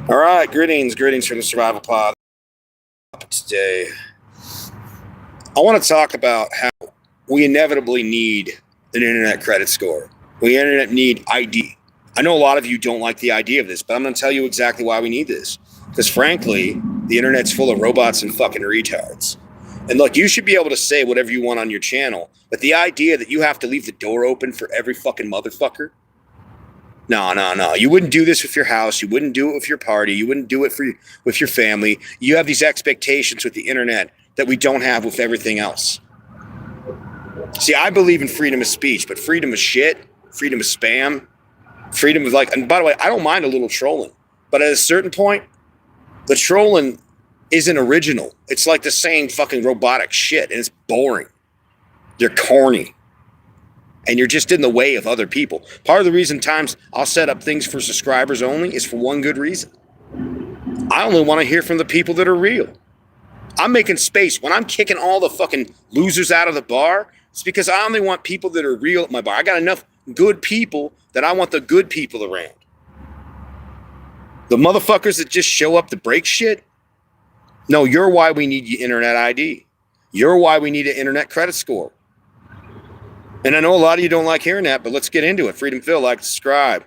All right, greetings from the Survival Pod. Today, I want to talk about how we inevitably need an internet credit score. We need ID. I know a lot of you don't like the idea of this, but I'm going to tell you exactly why we need this. Because frankly, the internet's full of robots and fucking retards. And look, you should be able to say whatever you want on your channel, but the idea that you have to leave the door open for every fucking motherfucker. No. You wouldn't do this with your house. You wouldn't do it with your party. You wouldn't do it with your family. You have these expectations with the internet that we don't have with everything else. See, I believe in freedom of speech, but freedom of shit, freedom of spam, freedom of and by the way, I don't mind a little trolling, but at a certain point, the trolling isn't original. It's like the same fucking robotic shit, and it's boring. You're corny. And you're just in the way of other people. Part of the reason times I'll set up things for subscribers only is for one good reason. I only want to hear from the people that are real. I'm making space. When I'm kicking all the fucking losers out of the bar, it's because I only want people that are real at my bar. I got enough good people that I want the good people around. The motherfuckers that just show up to break shit, no, you're why we need internet ID. You're why we need an internet credit score. And I know a lot of you don't like hearing that, but let's get into it. Freedom Phil, like, subscribe.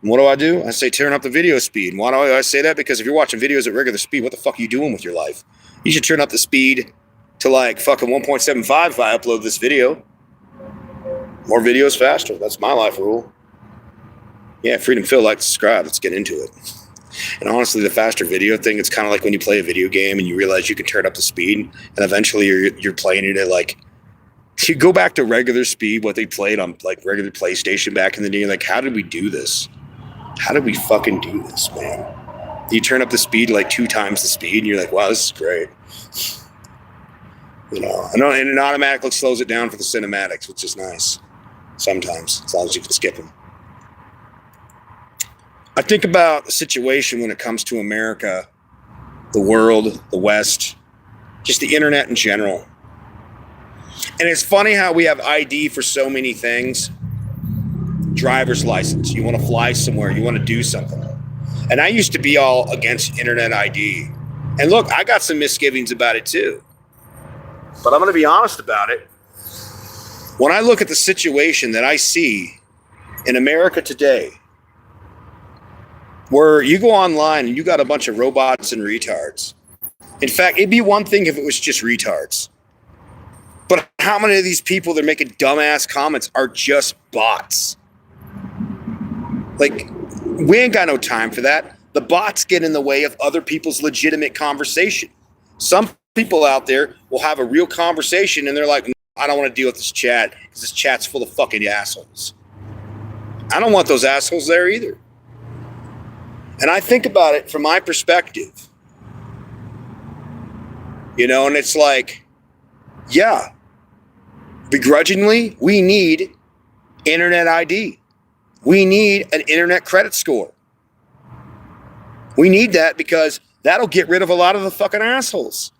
And what do? I say turn up the video speed. And why do I say that? Because if you're watching videos at regular speed, what the fuck are you doing with your life? You should turn up the speed to like fucking 1.75 if I upload this video. More videos faster. That's my life rule. Yeah, Freedom Phil, like, subscribe. Let's get into it. And honestly, the faster video thing, it's kind of like when you play a video game and you realize you can turn up the speed, and eventually you're playing it at like, you go back to regular speed, what they played on like regular PlayStation back in the day. Like, how did we do this? How did we fucking do this, man? You turn up the speed like 2 times the speed, and you're like, wow, this is great. You know, and it automatically slows it down for the cinematics, which is nice. Sometimes, as long as you can skip them. I think about the situation when it comes to America, the world, the West, just the internet in general. And it's funny how we have ID for so many things. Driver's license. You want to fly somewhere. You want to do something. And I used to be all against internet ID. And look, I got some misgivings about it too. But I'm going to be honest about it. When I look at the situation that I see in America today, where you go online and you got a bunch of robots and retards. In fact, it'd be one thing if it was just retards. But how many of these people that are making dumbass comments are just bots? Like, we ain't got no time for that. The bots get in the way of other people's legitimate conversation. Some people out there will have a real conversation and they're like, no, I don't want to deal with this chat because this chat's full of fucking assholes. I don't want those assholes there either. And I think about it from my perspective. You know, and it's like, yeah, begrudgingly, we need internet ID. We need an internet credit score. We need that because that'll get rid of a lot of the fucking assholes.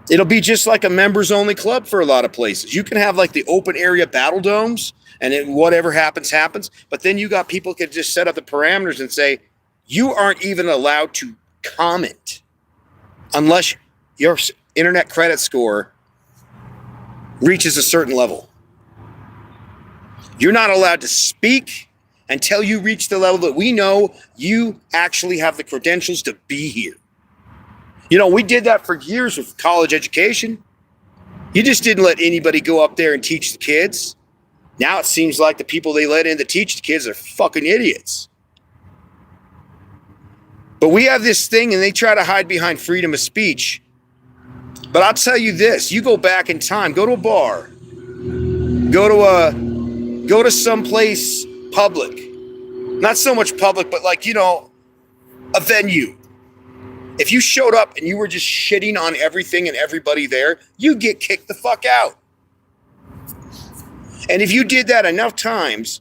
It'll be just like a members only club for a lot of places. You can have like the open area battle domes and then whatever happens, happens. But then you got people can just set up the parameters and say, you aren't even allowed to comment unless your internet credit score reaches a certain level. You're not allowed to speak until you reach the level that we know you actually have the credentials to be here. You know, we did that for years with college education. You just didn't let anybody go up there and teach the kids. Now it seems like the people they let in to teach the kids are fucking idiots. But we have this thing and they try to hide behind freedom of speech. But I'll tell you this, you go back in time, go to a bar, go to some place public, not so much public, but like, you know, a venue. If you showed up and you were just shitting on everything and everybody there, you get kicked the fuck out. And if you did that enough times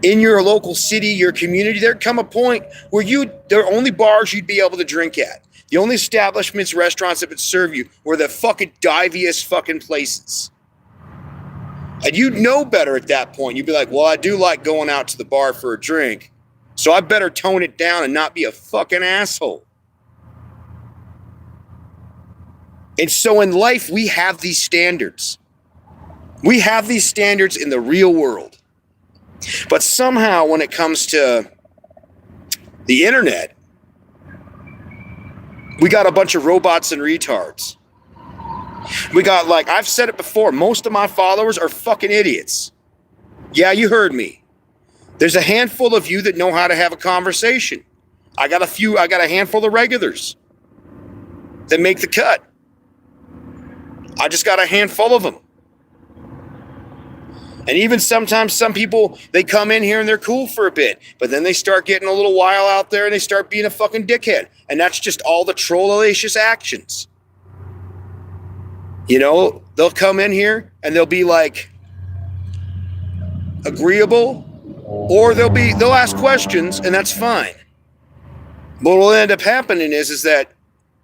in your local city, your community, there'd come a point where there are only bars you'd be able to drink at. The only establishments, restaurants that would serve you were the fucking diviest fucking places. And you'd know better at that point. You'd be like, well, I do like going out to the bar for a drink, So I better tone it down and not be a fucking asshole. And so in life, we have these standards. We have these standards in the real world. But somehow when it comes to the internet, we got a bunch of robots and retards. We got, like, I've said it before, most of my followers are fucking idiots. Yeah, you heard me. There's a handful of you that know how to have a conversation. I got a handful of regulars that make the cut. I just got a handful of them. And even sometimes some people, they come in here and they're cool for a bit, but then they start getting a little wild out there and they start being a fucking dickhead. And that's just all the trollalacious actions. You know, they'll come in here and they'll be like agreeable, or they'll ask questions, and that's fine. But what will end up happening is that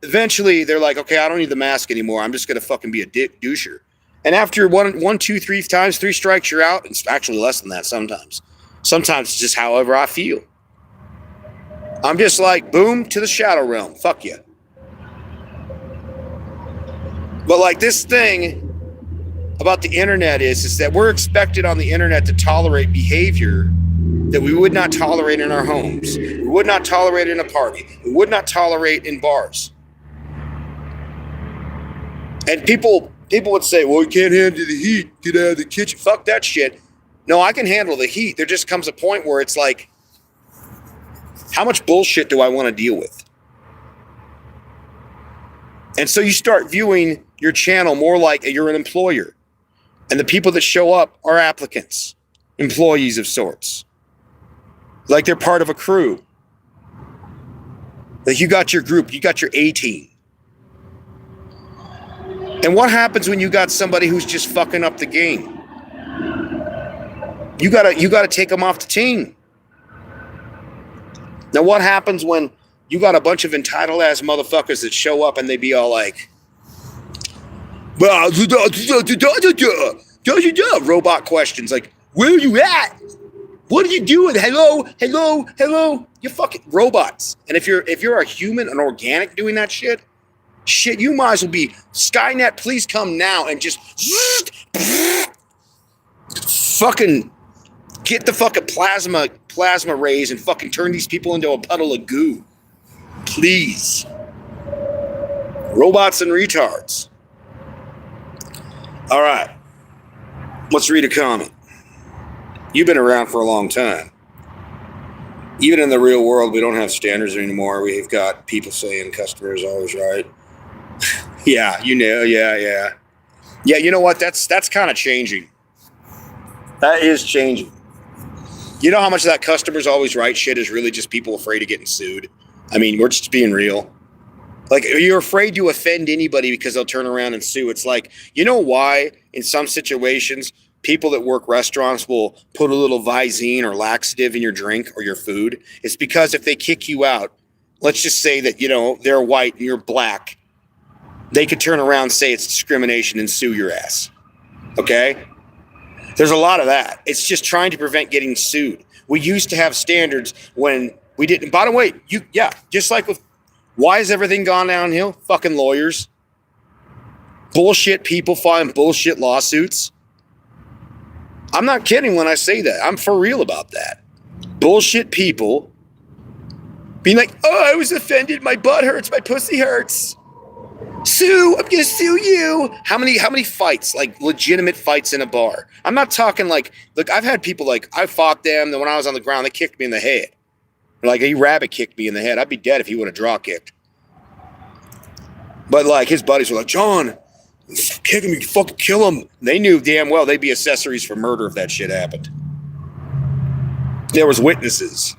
eventually they're like, okay, I don't need the mask anymore. I'm just gonna fucking be a doucher. And after one, two, three times, 3 strikes, you're out. It's actually less than that sometimes. Sometimes it's just however I feel. I'm just like, boom, to the shadow realm. Fuck you. But like, this thing about the internet is that we're expected on the internet to tolerate behavior that we would not tolerate in our homes. We would not tolerate in a party. We would not tolerate in bars. And people would say, well, you can't handle the heat. Get out of the kitchen. Fuck that shit. No, I can handle the heat. There just comes a point where it's like, how much bullshit do I want to deal with? And so you start viewing your channel more like you're an employer. And the people that show up are applicants, employees of sorts. Like they're part of a crew. Like you got your group, you got your A team. And what happens when you got somebody who's just fucking up the game? You gotta take them off the team. Now what happens when you got a bunch of entitled ass motherfuckers that show up and they be all like, robot questions like, where are you at? What are you doing? Hello, hello, hello. You're fucking robots. And if you're a human, an organic doing that shit, you might as well be Skynet, please come now and just fucking get the fucking plasma rays and fucking turn these people into a puddle of goo. Please. Robots and retards. All right. Let's read a comment. You've been around for a long time. Even in the real world, we don't have standards anymore. We've got people saying customer is always right. Yeah, you know, yeah. Yeah, you know what? That's kind of changing. That is changing. You know how much of that customer's always right shit is really just people afraid of getting sued? I mean, we're just being real. Like, you're afraid to offend anybody because they'll turn around and sue. It's like, you know why in some situations people that work restaurants will put a little Visine or laxative in your drink or your food? It's because if they kick you out, let's just say that, you know, they're white and you're black, they could turn around and say it's discrimination and sue your ass. Okay? There's a lot of that. It's just trying to prevent getting sued. We used to have standards when we didn't. By the way, just like with, why has everything gone downhill? Fucking lawyers. Bullshit people filing bullshit lawsuits. I'm not kidding when I say that. I'm for real about that. Bullshit people being like, oh, I was offended. My butt hurts. My pussy hurts. Sue, I'm gonna sue you. How many fights, like legitimate fights in a bar? I'm not talking like, look, I've had people like, I fought them, then when I was on the ground, they kicked me in the head. Like, he rabbit kicked me in the head. I'd be dead if he would have draw kicked. But like, his buddies were like, John, he's kicking me, fucking kill him. They knew damn well they'd be accessories for murder if that shit happened. There was witnesses.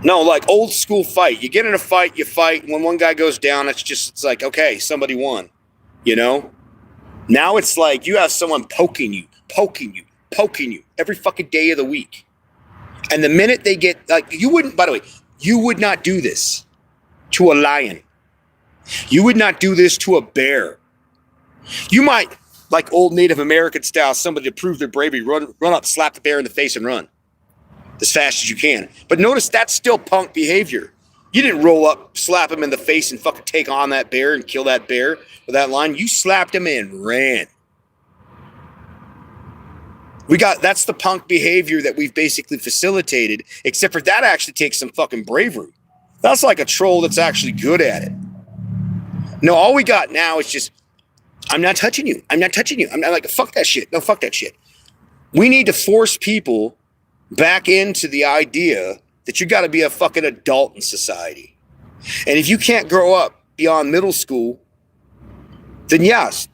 No, like old school fight. You get in a fight, you fight. When one guy goes down, it's like, okay, somebody won. You know? Now it's like you have someone poking you every fucking day of the week. And the minute they get, like, you wouldn't, by the way, you would not do this to a lion. You would not do this to a bear. You might, like old Native American style, somebody to prove their bravery, run up, slap the bear in the face and run. as fast as you can. But notice that's still punk behavior. You didn't roll up, slap him in the face, and fucking take on that bear and kill that bear with that line. You slapped him and ran. That's the punk behavior that we've basically facilitated, except for that actually takes some fucking bravery. That's like a troll that's actually good at it. No, all we got now is just, I'm not touching you. I'm not touching you. I'm not like, fuck that shit. No, fuck that shit. We need to force people back into the idea that you got to be a fucking adult in society. And if you can't grow up beyond middle school, then yes,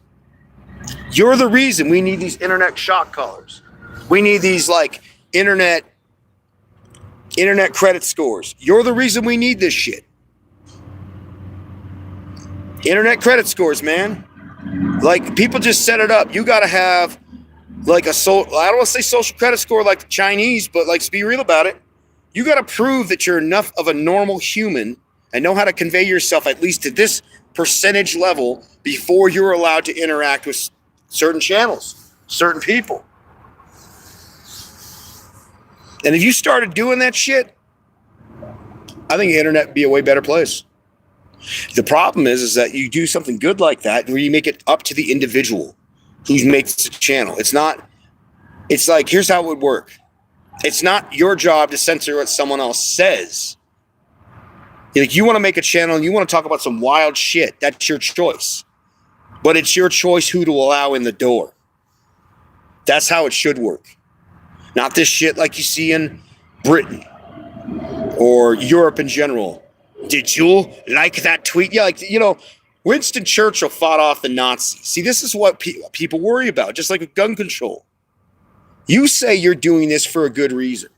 you're the reason we need these internet shock collars. We need these like internet credit scores. You're the reason we need this shit. Internet credit scores, man. Like, people just set it up. You got to have like I don't want to say social credit score like the Chinese, but let's be real about it. You got to prove that you're enough of a normal human and know how to convey yourself at least to this percentage level before you're allowed to interact with certain channels, certain people. And if you started doing that shit, I think the internet would be a way better place. The problem is that you do something good like that where you make it up to the individual who makes the channel. It's like, here's how it would work. It's not your job to censor what someone else says. Like, you want to make a channel and you want to talk about some wild shit. That's your choice. But it's your choice who to allow in the door. That's how it should work. Not this shit like you see in Britain or Europe in general. Did you like that tweet? Yeah, like, Winston Churchill fought off the Nazis. See, this is what people worry about, just like with gun control. You say you're doing this for a good reason.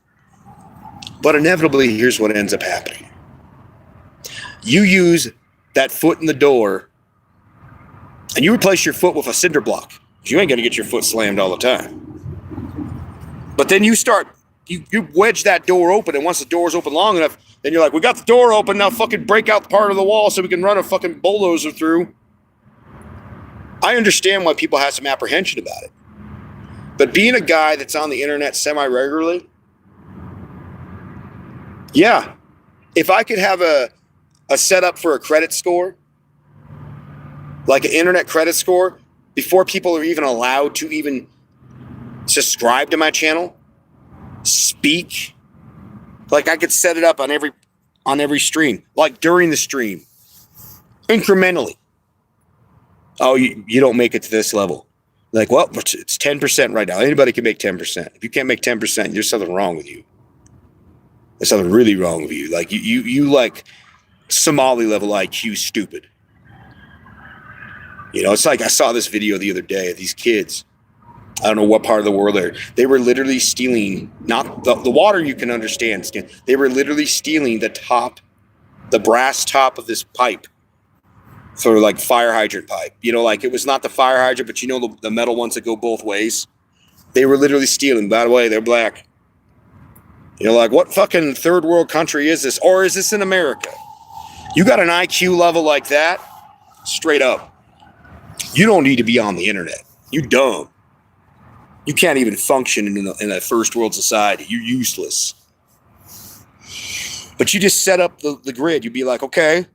But inevitably, here's what ends up happening. You use that foot in the door and you replace your foot with a cinder block. You ain't going to get your foot slammed all the time. But then you wedge that door open, and once the door's open long enough, then you're like, we got the door open, now fucking break out part of the wall so we can run a fucking bulldozer through. I understand why people have some apprehension about it. But being a guy that's on the internet semi-regularly, yeah, if I could have a setup for a credit score, like an internet credit score, before people are even allowed to even subscribe to my channel, speak, like I could set it up on every stream, like during the stream, incrementally. Oh, you don't make it to this level. Like, well, it's 10% right now. Anybody can make 10%. If you can't make 10%, there's something wrong with you. There's something really wrong with you. Like you like Somali level IQ stupid. It's like I saw this video the other day of these kids. I don't know what part of the world they were literally stealing, not the water you can understand. They were literally stealing the brass top of this pipe for like fire hydrant pipe. Like it was not the fire hydrant, but the metal ones that go both ways. They were literally stealing. By the way, they're black. Like, what fucking third world country is this? Or is this in America? You got an IQ level like that, straight up. You don't need to be on the internet. You dumb. You can't even function in a first world society. You're useless. But you just set up the grid. You'd be like, okay,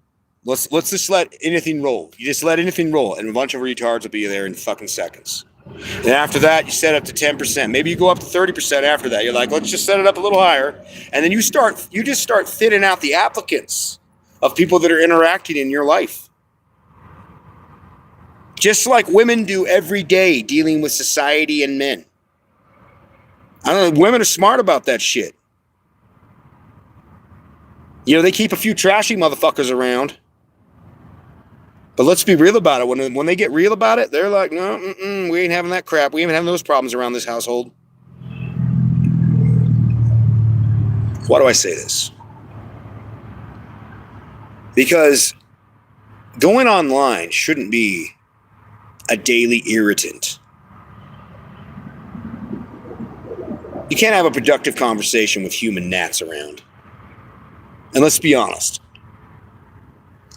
let's just let anything roll. You just let anything roll, and a bunch of retards will be there in fucking seconds. And after that, you set up to 10%. Maybe you go up to 30% after that. You're like, let's just set it up a little higher. And then you just start thinning out the applicants of people that are interacting in your life. Just like women do every day dealing with society and men. I don't know, women are smart about that shit. They keep a few trashy motherfuckers around. But let's be real about it. When they get real about it, they're like, no, we ain't having that crap. We ain't having those problems around this household. Why do I say this? Because going online shouldn't be a daily irritant. You can't have a productive conversation with human gnats around. And let's be honest.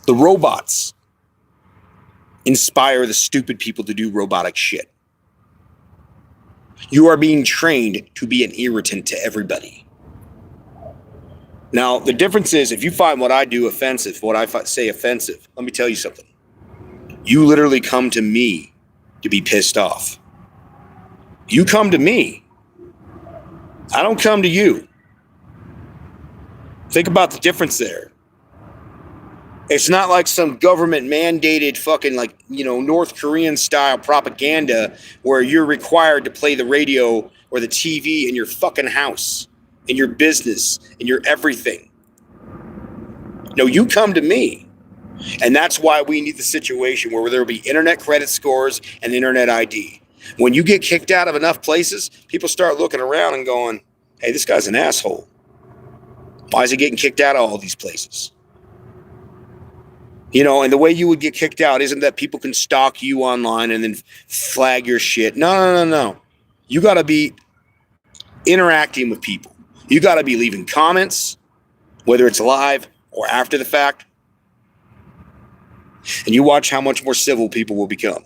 The robots inspire the stupid people to do robotic shit. You are being trained to be an irritant to everybody. Now, the difference is if you find what I do offensive, what I say offensive, let me tell you something. You literally come to me to be pissed off. You come to me. I don't come to you. Think about the difference there. It's not like some government mandated fucking North Korean style propaganda where you're required to play the radio or the TV in your fucking house, in your business, in your everything. No, you come to me. And that's why we need the situation where there will be internet credit scores and internet ID. When you get kicked out of enough places, people start looking around and going, hey, this guy's an asshole. Why is he getting kicked out of all these places? And the way you would get kicked out isn't that people can stalk you online and then flag your shit. No. You got to be interacting with people. You got to be leaving comments, whether it's live or after the fact. And you watch how much more civil people will become.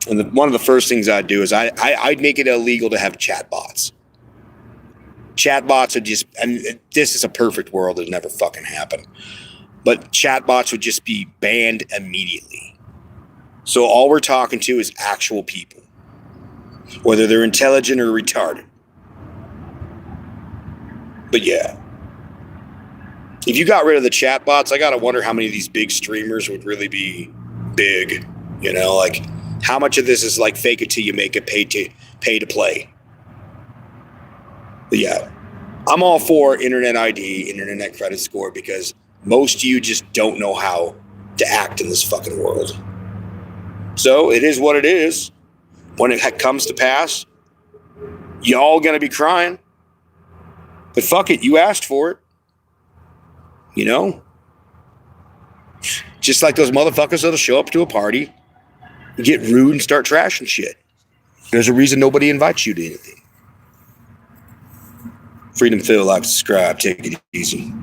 And one of the first things I'd do is I'd make it illegal to have chat bots. Chat bots would just, and this is a perfect world, it'll never fucking happen. But chatbots would just be banned immediately. So all we're talking to is actual people, whether they're intelligent or retarded. But yeah, if you got rid of the chatbots, I gotta wonder how many of these big streamers would really be big. How much of this is like fake it till you make it, pay to play. But yeah, I'm all for internet ID, internet credit score, because most of you just don't know how to act in this fucking world. So it is what it is. When it comes to pass, y'all gonna be crying. But fuck it, you asked for it. Just like those motherfuckers that'll show up to a party, get rude and start trashing shit. There's a reason nobody invites you to anything. Freedom Phil, like, subscribe, take it easy.